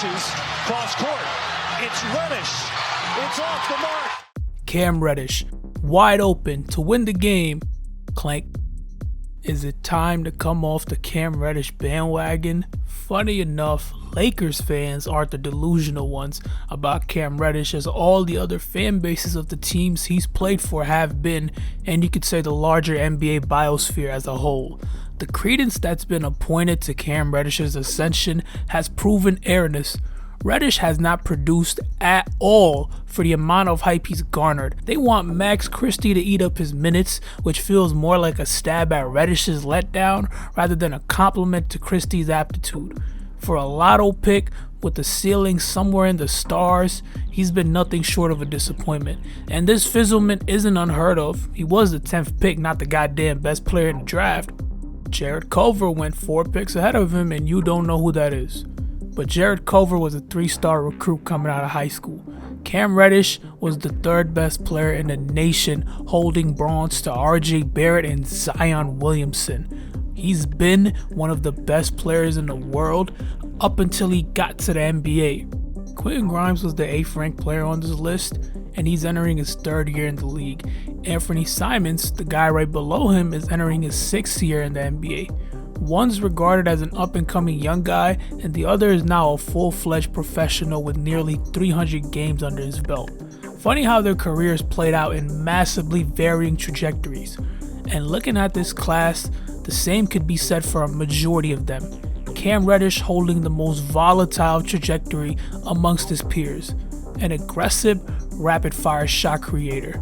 bounces cross court. It's Reddish. It's off the mark. Cam Reddish, wide open to win the game. Clank. Is it time to come off the Cam Reddish bandwagon? Funny enough, Lakers fans aren't the delusional ones about Cam Reddish, as all the other fan bases of the teams he's played for have been, and you could say the larger NBA biosphere as a whole. The credence that's been appointed to Cam Reddish's ascension has proven erroneous. Reddish has not produced at all for the amount of hype he's garnered. They want Max Christie to eat up his minutes, which feels more like a stab at Reddish's letdown rather than a compliment to Christie's aptitude. For a lotto pick with the ceiling somewhere in the stars, he's been nothing short of a disappointment. And this fizzlement isn't unheard of. He was the 10th pick, not the goddamn best player in the draft. Jared Culver went 4 picks ahead of him, and you don't know who that is. But Jared Culver was a 3-star recruit coming out of high school. Cam Reddish was the 3rd best player in the nation, holding bronze to RJ Barrett and Zion Williamson. He's been one of the best players in the world up until he got to the NBA. Quentin Grimes was the 8th ranked player on this list, and he's entering his 3rd year in the league. Anthony Simons, the guy right below him, is entering his 6th year in the NBA. One's regarded as an up-and-coming young guy, and the other is now a full-fledged professional with nearly 300 games under his belt. Funny how their careers played out in massively varying trajectories. And looking at this class, the same could be said for a majority of them. Cam Reddish holding the most volatile trajectory amongst his peers. An aggressive, rapid-fire shot creator.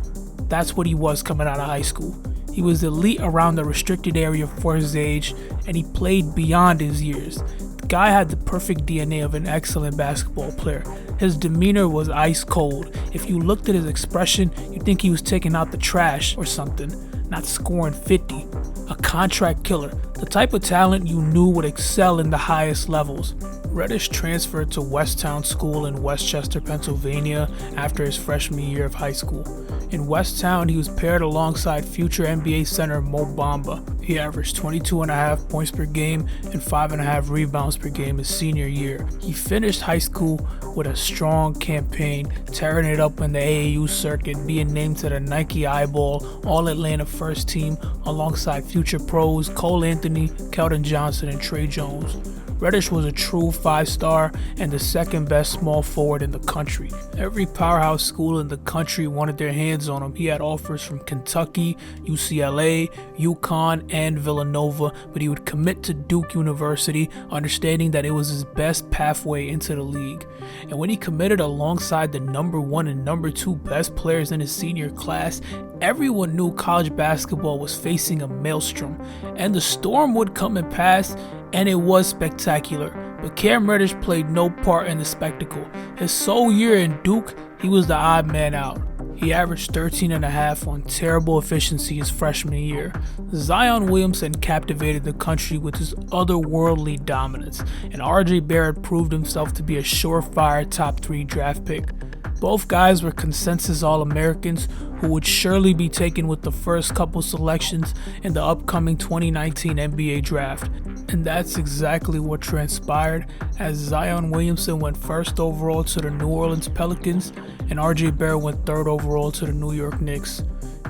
That's what he was coming out of high school. He was elite around the restricted area for his age, and he played beyond his years. The guy had the perfect DNA of an excellent basketball player. His demeanor was ice cold. If you looked at his expression, you'd think he was taking out the trash or something, not scoring 50. A contract killer, the type of talent you knew would excel in the highest levels. Reddish transferred to Westtown School in Westchester, Pennsylvania after his freshman year of high school. In Westtown, he was paired alongside future NBA center Mo Bamba. He averaged 22.5 points per game and 5.5 rebounds per game his senior year. He finished high school with a strong campaign, tearing it up in the AAU circuit, being named to the Nike Eyeball All-Atlanta First Team alongside future pros Cole Anthony, Keldon Johnson, and Trey Jones. Reddish was a true 5-star and the 2nd best small forward in the country. Every powerhouse school in the country wanted their hands on him. He had offers from Kentucky, UCLA, UConn, and Villanova, but he would commit to Duke University, understanding that it was his best pathway into the league. And when he committed alongside the number 1 and number 2 best players in his senior class, everyone knew college basketball was facing a maelstrom, and the storm would come and pass, and it was spectacular. But Cam Reddish played no part in the spectacle. His sole year in Duke, he was the odd man out. He averaged 13.5 on terrible efficiency his freshman year. Zion Williamson captivated the country with his otherworldly dominance, and RJ Barrett proved himself to be a surefire top 3 draft pick. Both guys were consensus All-Americans who would surely be taken with the first couple selections in the upcoming 2019 NBA draft. And that's exactly what transpired, as Zion Williamson went 1st overall to the New Orleans Pelicans and RJ Barrett went 3rd overall to the New York Knicks.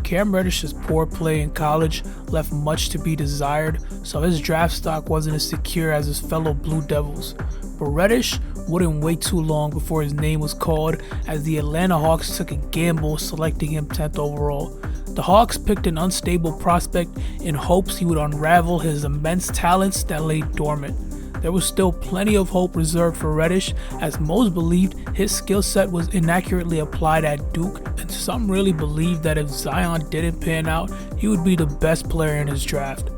Cam Reddish's poor play in college left much to be desired, so his draft stock wasn't as secure as his fellow Blue Devils. But Reddish wouldn't wait too long before his name was called, as the Atlanta Hawks took a gamble selecting him 10th overall. The Hawks picked an unstable prospect in hopes he would unravel his immense talents that lay dormant. There was still plenty of hope reserved for Reddish, as most believed his skill set was inaccurately applied at Duke, and some really believed that if Zion didn't pan out, he would be the best player in his draft.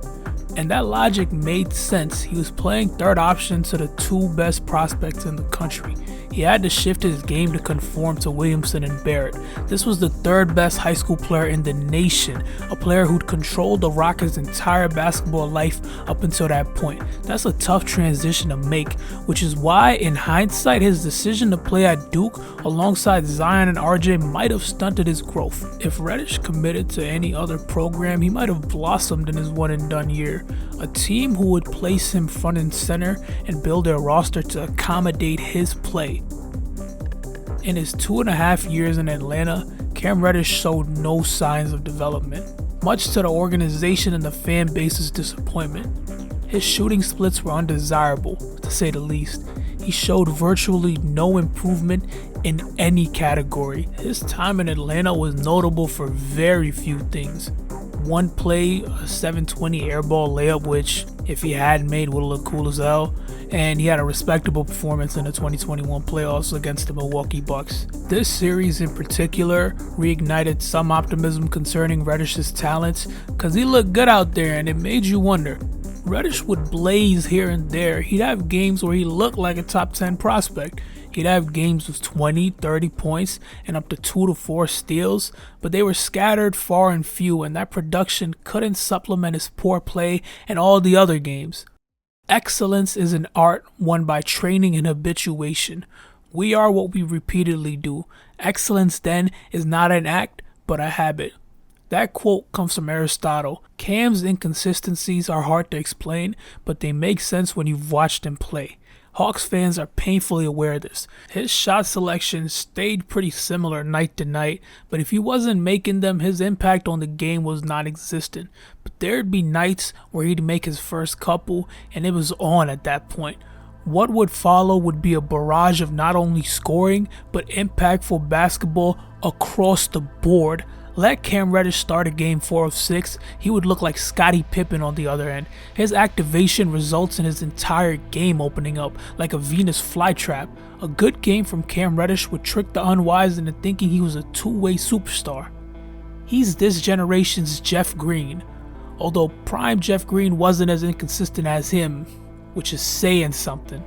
And that logic made sense. He was playing 3rd option to the 2 best prospects in the country. he had to shift his game to conform to Williamson and Barrett. This was the third best high school player in the nation, a player who'd controlled the Rockets' entire basketball life up until that point. That's a tough transition to make, which is why, in hindsight, his decision to play at Duke alongside Zion and RJ might have stunted his growth. If Reddish committed to any other program, he might have blossomed in his one-and-done year. A team who would place him front and center and build their roster to accommodate his play. In his 2.5 years in Atlanta, Cam Reddish showed no signs of development, much to the organization and the fan base's disappointment. His shooting splits were undesirable, to say the least. He showed virtually no improvement in any category. His time in Atlanta was notable for very few things. One play, a 720 airball layup, which if he had made would look cool as hell, and he had a respectable performance in the 2021 playoffs against the Milwaukee Bucks. This series in particular reignited some optimism concerning Reddish's talents, cause he looked good out there and it made you wonder. Reddish would blaze here and there. He'd have games where he looked like a top 10 prospect. He'd have games with 20, 30 points and up to 2 to 4 steals, but they were scattered far and few, and that production couldn't supplement his poor play in all the other games. Excellence is an art won by training and habituation. We are what we repeatedly do. Excellence then is not an act, but a habit. That quote comes from Aristotle. Cam's inconsistencies are hard to explain, but they make sense when you've watched him play. Hawks fans are painfully aware of this. His shot selection stayed pretty similar night to night, but if he wasn't making them, his impact on the game was non-existent. But there'd be nights where he'd make his first couple, and it was on at that point. What would follow would be a barrage of not only scoring, but impactful basketball across the board. Let Cam Reddish start a game 4 of 6, he would look like Scottie Pippen on the other end. His activation results in his entire game opening up like a Venus flytrap. A good game from Cam Reddish would trick the unwise into thinking he was a two-way superstar. He's this generation's Jeff Green, although prime Jeff Green wasn't as inconsistent as him, which is saying something.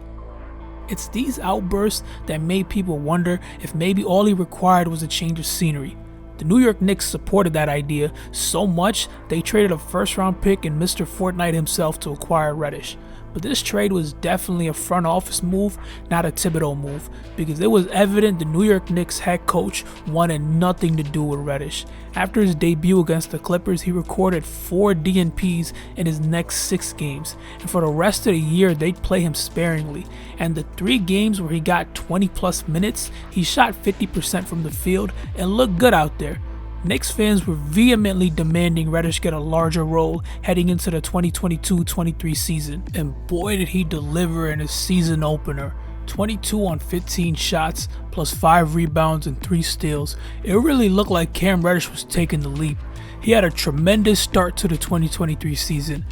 It's these outbursts that made people wonder if maybe all he required was a change of scenery. The New York Knicks supported that idea so much they traded a first-round pick and Mr. Fortnite himself to acquire Reddish. But this trade was definitely a front office move, not a Thibodeau move, because it was evident the New York Knicks head coach wanted nothing to do with Reddish. After his debut against the Clippers, he recorded 4 DNPs in his next 6 games, and for the rest of the year they'd play him sparingly. And the 3 games where he got 20 plus minutes, he shot 50% from the field and looked good out there. Knicks fans were vehemently demanding Reddish get a larger role heading into the 2022-23 season, and boy did he deliver in his season opener. 22 on 15 shots, plus 5 rebounds and 3 steals. It really looked like Cam Reddish was taking the leap. He had a tremendous start to the 2023 season,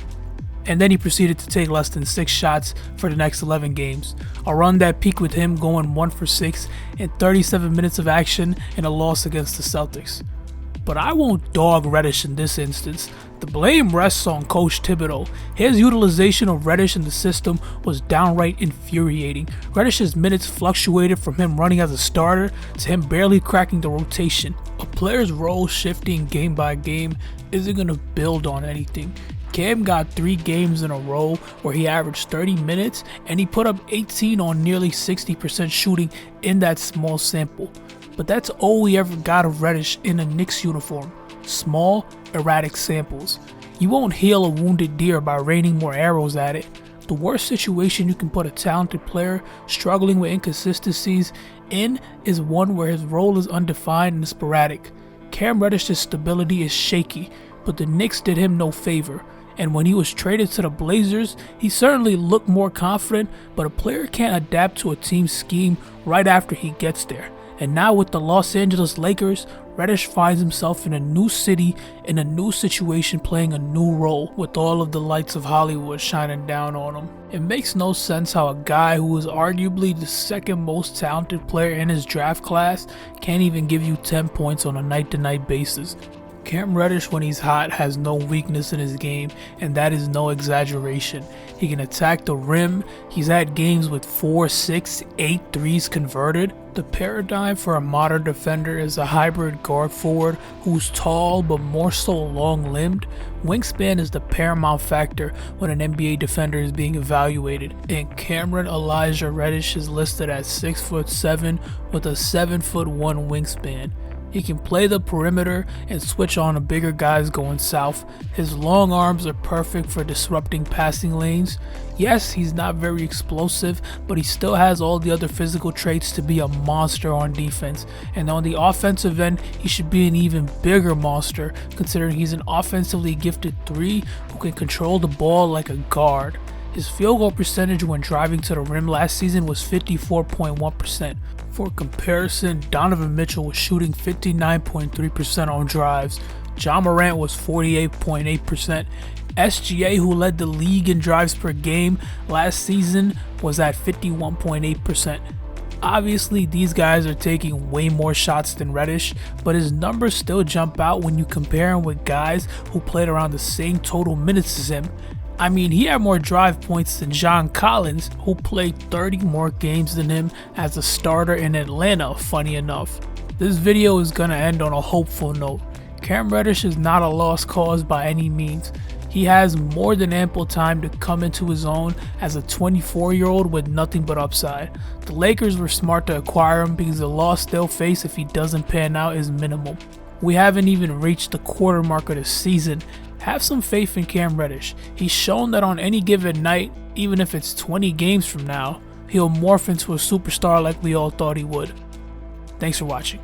and then he proceeded to take less than 6 shots for the next 11 games. A run that peaked with him going 1 for 6 in 37 minutes of action in a loss against the Celtics. But I won't dog Reddish in this instance. The blame rests on Coach Thibodeau. His utilization of Reddish in the system was downright infuriating. Reddish's minutes fluctuated from him running as a starter to him barely cracking the rotation. A player's role shifting game by game isn't going to build on anything. Cam got 3 games in a row where he averaged 30 minutes and he put up 18 on nearly 60% shooting in that small sample. But that's all we ever got of Reddish in a Knicks uniform. Small, erratic samples. You won't heal a wounded deer by raining more arrows at it. The worst situation you can put a talented player struggling with inconsistencies in is one where his role is undefined and sporadic. Cam Reddish's stability is shaky, but the Knicks did him no favor. And when he was traded to the Blazers, he certainly looked more confident, but a player can't adapt to a team's scheme right after he gets there. And now with the Los Angeles Lakers, Reddish finds himself in a new city, in a new situation, playing a new role, with all of the lights of Hollywood shining down on him. It makes no sense how a guy who is arguably the second most talented player in his draft class can't even give you 10 points on a night-to-night basis. Cam Reddish, when he's hot, has no weakness in his game, and that is no exaggeration. He can attack the rim. He's had games with 4, 6, 8 threes converted. The paradigm for a modern defender is a hybrid guard forward who's tall but more so long-limbed. Wingspan is the paramount factor when an NBA defender is being evaluated, and Cameron Elijah Reddish is listed at 6'7" with a 7'1" wingspan. He can play the perimeter and switch on to bigger guys going south. His long arms are perfect for disrupting passing lanes. Yes, he's not very explosive, but he still has all the other physical traits to be a monster on defense. And on the offensive end, he should be an even bigger monster, considering he's an offensively gifted 3 who can control the ball like a guard. His field goal percentage when driving to the rim last season was 54.1%. For comparison, Donovan Mitchell was shooting 59.3% on drives. John Morant was 48.8%. SGA, who led the league in drives per game last season, was at 51.8%. Obviously, these guys are taking way more shots than Reddish, but his numbers still jump out when you compare him with guys who played around the same total minutes as him. I mean, he had more drive points than John Collins, who played 30 more games than him as a starter in Atlanta, funny enough. This video is gonna end on a hopeful note. Cam Reddish is not a lost cause by any means. He has more than ample time to come into his own as a 24-year-old with nothing but upside. The Lakers were smart to acquire him because the loss they'll face if he doesn't pan out is minimal. We haven't even reached the quarter mark of the season. Have some faith in Cam Reddish. He's shown that on any given night, even if it's 20 games from now, he'll morph into a superstar like we all thought he would. Thanks for watching.